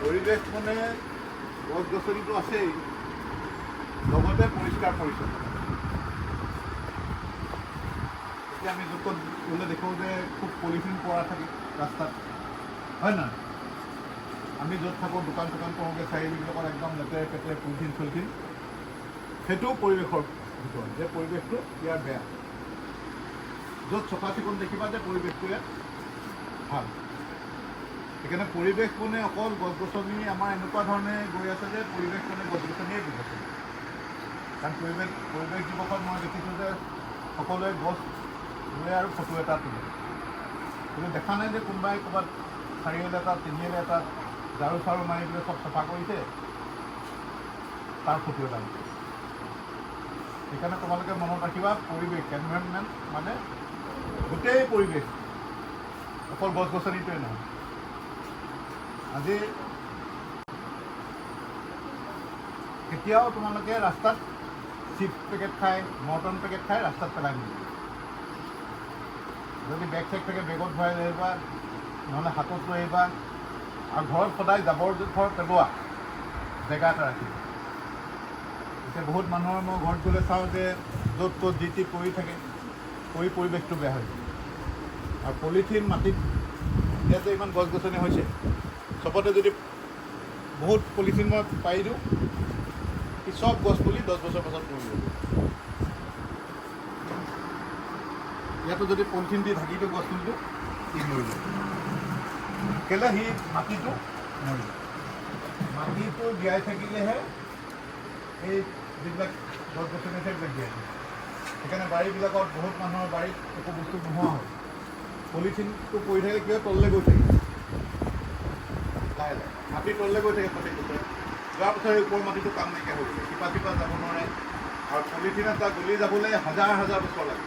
পৰিৱেশ মানে গছ গছনিটো আছেই, লগতে পৰিষ্কাৰ পৰিচ্ছন্ন। এতিয়া আমি য'ত গ'লে দেখোঁ যে খুব পলিথিন পৰা থাকে ৰাস্তাত, হয় নহয়? আমি য'ত থাকোঁ দোকান চোকান কৰোঁগৈ চাৰিআলিবিলাকত একদম লেতেৰে পেতেৰে পলিথিন চলিথিন, সেইটোও পৰিৱেশৰ ভিতৰত যে পৰিৱেশটো ইয়াৰ বেয়া। য'ত চফা চিকুণ দেখিবা যে পৰিৱেশটো ইয়াত ভাল। সেইকাৰণে পৰিৱেশ মানে অকল গছ গছনি আমাৰ এনেকুৱা ধৰণে গৈ আছে যে পৰিৱেশ মানে গছ গছনিয়ে বুজাইছে। কাৰণ পৰিৱেশ দিৱসত মই দেখিছোঁ যে সকলোৱে গছ ৰুৱে আৰু ফটো এটা তোলে, কিন্তু দেখা নাই যে কোনোবাই ক'ৰবাত চাৰিআলি এটাত তিনিআলি এটাত ঝাৰু চাৰু মাৰি পেলাই চব চাফা কৰিছে, তাৰ ফটো এটা দিছে। সেইকাৰণে তোমালোকে মনত ৰাখিবা পৰিৱেশ, এনভাইৰনমেণ্ট মানে গোটেই পৰিৱেশ, অকল গছ গছনিটোৱে নহয়। আজি কেতিয়াও তোমালোকে ৰাস্তাত চিপছ পেকেট খাই মৰ্টন পেকেট খাই ৰাস্তাত পেলাই নিদিবা। যদি বেগ চেগ থাকে বেগত ভৰাই লৈ আহিবা, নহ'লে হাতত লৈ আহিবা। আৰু ঘৰত সদায় জাবৰ জোঁথৰ পেলোৱা জেগা এটা ৰাখিবা। এতিয়া বহুত মানুহৰ মই ঘৰত গ'লে চাওঁ যে য'ত ত'ত যি টি পৰি থাকে, পৰিৱেশটো বেয়া হৈ যায়। আৰু পলিথিন মাটিত ইয়াত যে ইমান গছ গছনি হৈছে, চবতে যদি বহুত পলিথিন মই পাৰি দিওঁ, সি চব গছ পুলি 10 বছৰ পাছত মৰি যাব। ইয়াতো যদি পলিথিন দি ঢাকি দিওঁ গছ পুলিটো, সি মৰি যাব। কেলে সি মাটিটো মৰি যাব। মাটিটো জীয়াই থাকিলেহে এই যিবিলাক গছ গছনি সেইবিলাক জীয়াই থাকে। সেইকাৰণে বাৰীবিলাকত বহুত মানুহৰ বাৰীত একো বস্তু নোহোৱা হয়। পলিথিনটো পৰি থাকে কিয় তললৈ গৈ থাকে, লাহে লাহে মাটি তললৈ গৈ থাকে প্ৰত্যেক বছৰে। যোৱাৰ বছৰ সেই ওপৰ মাটিটো কাম নাইকিয়া হৈ গৈছে, শিপা চিপা যাব নোৱাৰে। আৰু পলিথিন এটা গলি যাবলৈ হাজাৰ হাজাৰ বছৰ লাগে।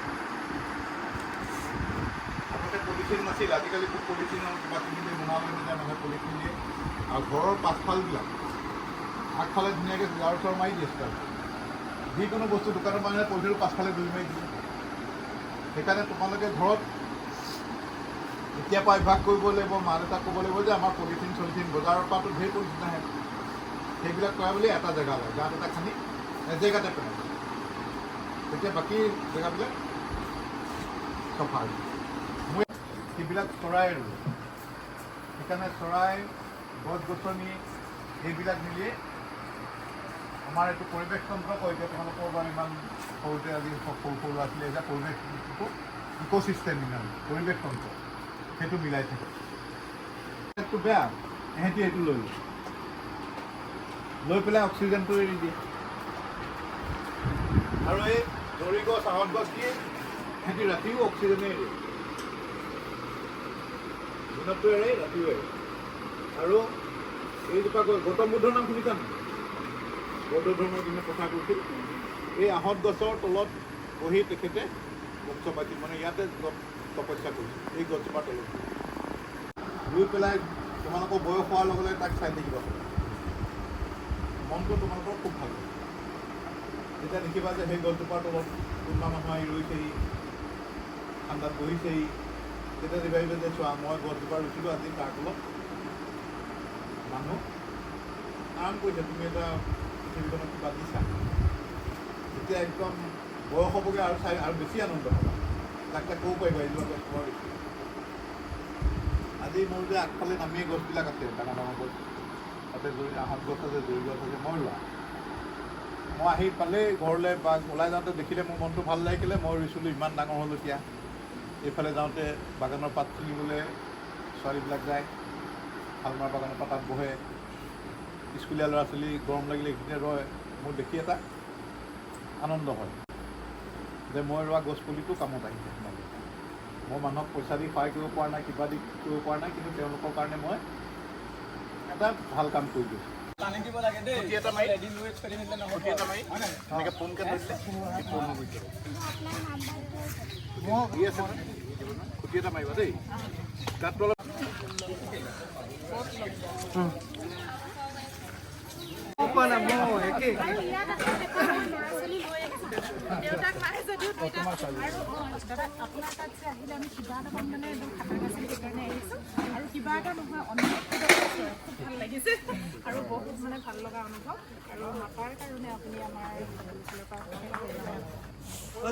আগতে পলিথিন নাছিল, আজিকালি খুব পলিথিনৰ কিবা কিবি বনাবলৈ নাযায়, মানুহে পলিথিন দিয়ে। আৰু ঘৰৰ পাছফালবিলাক আগফালে ধুনীয়াকৈ ঝাৰু চাৰু মাৰি দিয়ে ষ্টাইল। যিকোনো বস্তু দোকানৰ মানুহে পলিথিনটো পাছফালে দলি মাৰি দিয়ে। সেইকাৰণে তোমালোকে ঘৰত এতিয়াৰ পৰা অভ্যাস কৰিব লাগিব, মা দেউতাক ক'ব লাগিব যে আমাৰ পলিথিন চলিথিন বজাৰৰ পৰাতো ঢেৰ পলিথিন আহে, সেইবিলাক কৰা বুলি এটা জেগা লয়, গাঁত এটা খান্দি এজেগাতে পেলাব, তেতিয়া বাকী জেগাবিলাক চফা হৈ যায়। মই সেইবিলাক চৰাই ৰুওঁ, সেইকাৰণে চৰাই গছ গছনি এইবিলাক মিলিয়ে আমাৰ এইটো পৰিৱেশ তন্ত্ৰ কয়। এতিয়া তোমালোকৰ বাৰু ইমান সৰুতে আজি সৰু সৰু ল'ৰা ছোৱালী এতিয়া পৰিৱেশ ইক'চিষ্টেম ইমান পৰিৱেশ তন্ত্ৰ সেইটো মিলাই থাকে। সেইটো বেয়া, এহেঁতি এইটো লৈ পেলাই অক্সিজেনটো এৰি দিয়ে। আৰু এই জৰি গছ আহঁত গছ দিয়ে সিহঁতি ৰাতিও অক্সিজেনে এৰে, দিনতো এৰে ৰাতিও এৰে। আৰু এইজোপা গছ গৌতম বুদ্ধৰ নাম শুনিছা নেকি? বৌদ্ধ ধৰ্মৰ যোনে প্ৰচাৰ কৰিছিল, এই আহঁত গছৰ তলত বহি তেখেতে বক্তব্য পাইছিল, মানে ইয়াতে তপস্যা কৰিছিল এই গছজোপাৰ তলত। ৰুই পেলাই তোমালোকৰ বয়স হোৱাৰ লগে লগে তাক চাই থাকিবা, মনটো তোমালোকৰ খুব ভাল লাগে। যেতিয়া দেখিবা যে সেই গছজোপাৰ তলত কোনোবা মানুহ আহি ৰৈছেহি, ঠাণ্ডাত বহিছেহি, তেতিয়া ভাবিবা যে চোৱা মই গছজোপা ৰুইছিলোঁ, আজি তাৰ তলত মানুহ আৰাম কৰিছে, তুমি এটা পৃথিৱীখনত কিবা দিছা। যেতিয়া একদম বয়স হ'বগৈ আৰু চাই আৰু বেছি আনন্দ হ'বা, তাক ক'ব পাৰিবা এইবিলাক গছ মই ৰুইছোঁ। আজি মোৰ যে আগফালে নামিয়ে গছবিলাক আছে, ডাঙৰ ডাঙৰ গছ, তাতে জৰি আহঁত গছ আছে, জৰি গছ আছে, মই ৰোৱা। মই আহি পালেই ঘৰলৈ বা ওলাই যাওঁতে দেখিলে মোৰ মনটো ভাল লাগিলে, মই ৰুইছিলোঁ, ইমান ডাঙৰ হ'ল এতিয়া। এইফালে যাওঁতে বাগানৰ পাত ছিঙিবলৈ ছোৱালীবিলাক যায় শালমাৰ বাগানৰ পৰা তাত বহে স্কুলীয়া ল'ৰা ছোৱালী গৰম লাগিলে এইখিনিতে ৰয় মোৰ দেখি এটা আনন্দ হয় যে মই ৰোৱা গছপুলিটো কামত আহিছে মই মানুহক পইচা দি সহায় কৰিব পৰা নাই কিবা দি কৰিব পৰা নাই কিন্তু তেওঁলোকৰ কাৰণে মই এটা ভাল কাম কৰি গৈছোঁ পানী দিব লাগে দেই খুঁটি এটা মাৰি এদিন ৱেট কৰি নিলে নহ'ব খুঁটি এটা মাৰি এনেকৈ ফোনকৈ ধৰিলে ফোন নকৰিছে দি আছে মানে খুঁটি এটা মাৰিবা দেই তাত তলত দেউতাক মাৰে যদিও আপোনাৰ তাত যে আহিলে আমি কিবা এটা মানে একদম খাতা নাছিল সেইকাৰণে আহিছোঁ আৰু কিবা এটা নহয় অনুভৱটো খুব ভাল লাগিছে আৰু বহুত মানে ভাল লগা অনুভৱ আৰু মাতাৰ কাৰণে আপুনি আমাৰ ফালৰ পৰা